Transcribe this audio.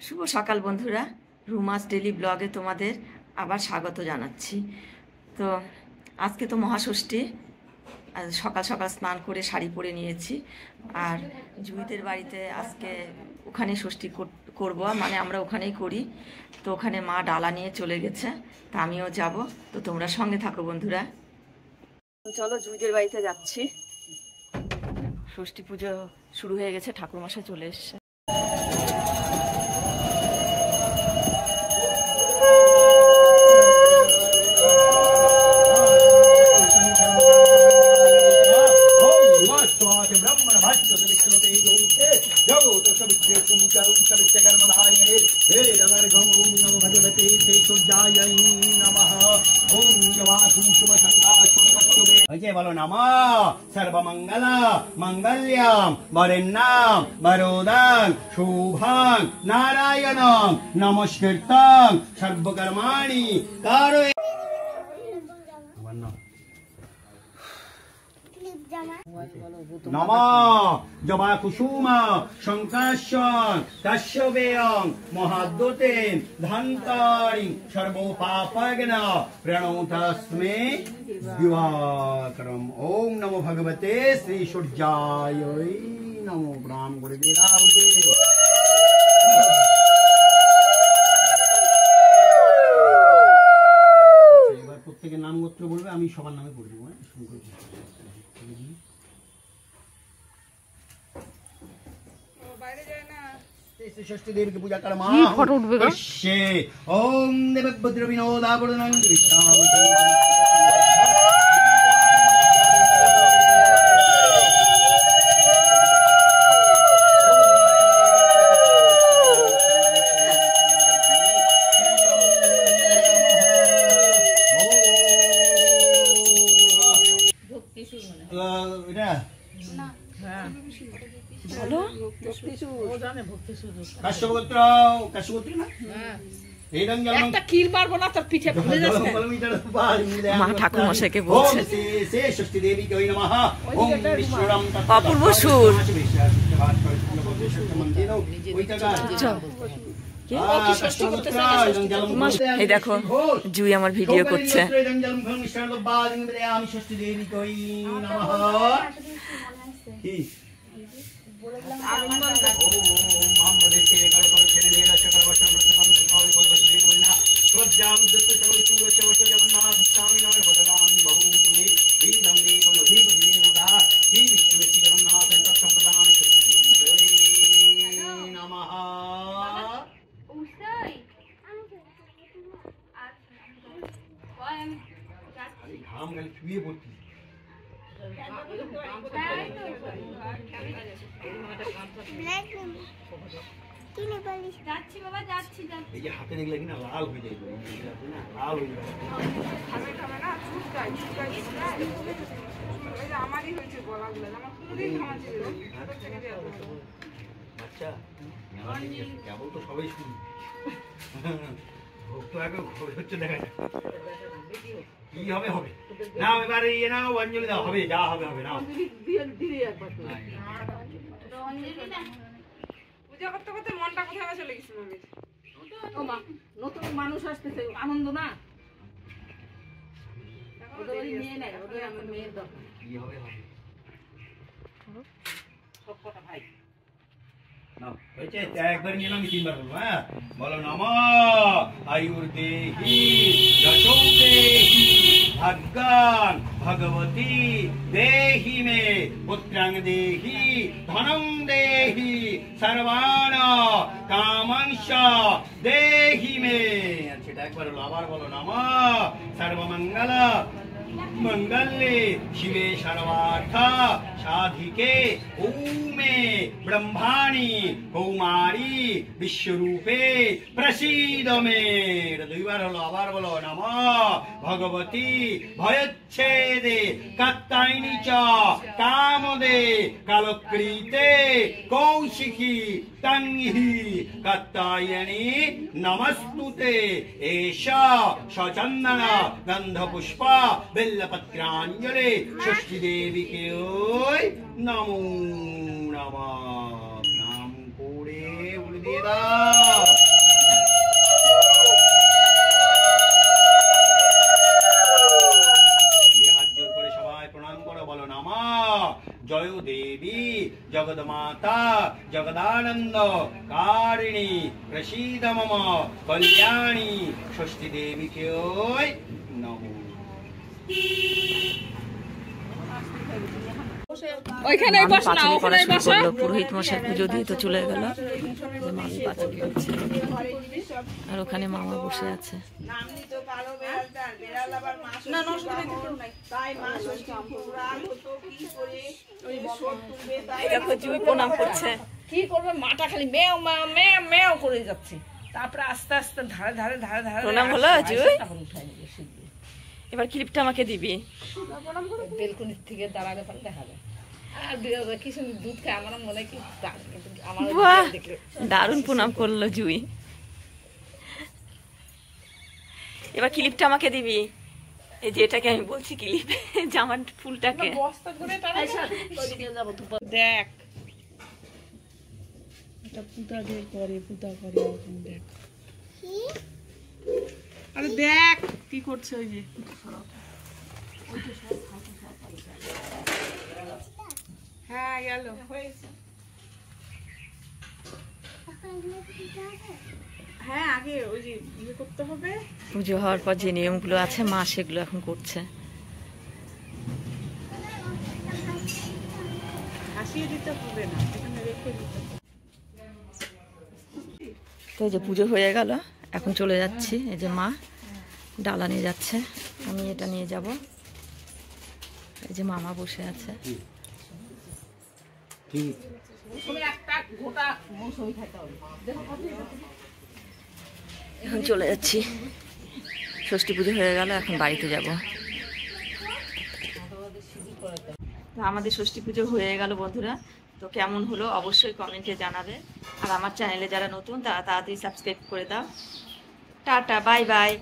শুভ সকাল বন্ধুরা, রুমাস ডেলি ব্লগে তোমাদের আবার স্বাগত জানাচ্ছি। তো আজকে তো মহাষষ্ঠী, সকাল সকাল স্নান করে শাড়ি পরে নিয়েছি। আর জুইদের বাড়িতে আজকে ওখানে ষষ্ঠী করব, মানে আমরা ওখানেই করি। তো ওখানে মা ডালা নিয়ে চলে গেছে, তা আমিও যাব। তো তোমরা সঙ্গে থাকো বন্ধুরা। চলো জুইদের বাড়িতে যাচ্ছি। ষষ্ঠী পুজো শুরু হয়ে গেছে, ঠাকুরমশাই চলে এসছে। बोलो नमः सर्वमंगल मंगल्यम वरेण्यम वरोदं शुभं नारायणं नमस्कृतं सर्वकर्माणि कारये नमः जबा कुसुम शंकाशन तस्यवेयं महाद्युतेन धन्तारि सर्वपापग्न प्रणोतस्मै दिवाकरम्। ओम नमो भगवते श्री सूर्याय नमो। प्रणाम করে দিলাম। এবার প্রত্যেকের নাম গোত্র বলবে, আমি সবার নামে পড়ব। ষষ্ঠী দেবীকে পূজা করা মা ফটো উঠবে গো। ওম দেবভদ্র বিনোদাবরণং ঠাকুরমশাইকে বলছে অপূর্ব সুর। এই দেখো জুই আমার ভিডিও করছে। হাতে দেখলে কিনা লাল হয়ে যায়, লাল হয়ে যায়। আচ্ছা কেবল তো সবাই শুনি, ভোগ তো আগে হচ্ছে, দেখা যাক কি হবে হবে। নাও এবারে ইয়ে নাও, অঞ্জলি দাও, হবে যা হবে হবে। নাও পূজা করতে করতে মনটা কোথায় চলে গেছে। নতুন মানুষ আসতেছে, আনন্দ না ওদের নিয়ে নেয়, ওদের আমার মেয়ের দরকার। কি হবে হবে সব কথা ভাই নাও হয়েছে। একবার নিয়ে আমি তিনবার বলবো। হ্যাঁ বলো নমঃ আয়ুর্দেহি যশো দেহি ভাগ্যান ভগবতী দেহি মে পুত্রাং দেহি ধনং দেহি সর্বান কামাংশ দেহি মে। সেটা একবার হলো, আবার বলো নমঃ সর্বমঙ্গল मंगल्ये शिवे सर्वार्थ साधिके ओमे ब्रह्माणि कौमारी विश्वरूपे प्रसीद मे। दुईबार हलो, आबार बोलो नमः भगवती भयच्छेदे कात्यायनी च कामदे कालक्रीते कौशिकी तंहि कात्यायनी नमस्तुते। एषा सचन्दन गन्धपुष्प बेल्लपत्राञ्जलि षष्ठी देवी के नमो नमः। नाम कोड़े उड़ दे। जगन्माता जगदानंद कारिणी प्रसीद मम कल्याणी षष्ठी देवी के नमो। ওইখানেই আমি বস না, পাঁচালি করা ওখানেই শুরু বসো। করলো। পুরোহিত মশাই পুজো দিয়ে তো চলে গেল, মামি পাঁচালি করছে আর ওখানে মামা বসে আছে। দেখো জুই প্রণাম করছে। কি করবে, মাটা খালি মেও মেও মেও মেও করে যাচ্ছে। তারপরে আস্তে আস্তে ধারে ধারে ধারে ধারে প্রণাম হলো আসে, জুই? তারপর উঠাই নিবে শিখবে। এবার ক্লিপটা আমাকে দিবি। বেলকনির থেকে দাঁড়ালে পরে দেখা যায়। আর কি সুন্দর দুধ খায়, আমার মনে হয় কি দারুণ, কিন্তু আমার বাহ, দেখলে দারুণ প্রণাম করলো জুই। এবার ক্লিপটা আমাকে দিবি, এই যেটাকে আমি বলছি ক্লিপ, জামার ফুলটাকে। বস্তা করে টানা ওইদিকে যাবো দুপুর। দেখ, এটা পুতা দিয়ে করে, পুতা করে এখন দেখ। আরে দেখ কি করছে ওই যে। হ্যাঁ গেল, হয়েছে। হ্যাঁ আগে ওই যে ইয়ে করতে হবে। পুজো হওয়ার পর যে নিয়মগুলো আছে মা সেগুলো এখন করছে। হাসিয়ে দিতে হবে না, এখানে রেখে দিতে হবে। তো এই যে পুজো হয়ে গেল, এখন চলে যাচ্ছি। এই যে মা ডালা নিয়ে যাচ্ছে, আমি এটা নিয়ে যাব। এই যে মামা বসে আছে। তুমি একটা গোটা মৌসুমি খাইতে হবে। এখন চলে যাচ্ছি, ষষ্ঠী পুজো হয়ে গেল, এখন বাড়িতে যাব। তো আমাদের ষষ্ঠী পুজো হয়ে গেল বন্ধুরা। তো কেমন হলো অবশ্যই কমেন্টে জানাবে। আর আমার চ্যানেলে যারা নতুন তারা তাড়াতাড়ি সাবস্ক্রাইব করে দাও। Tata, bye bye.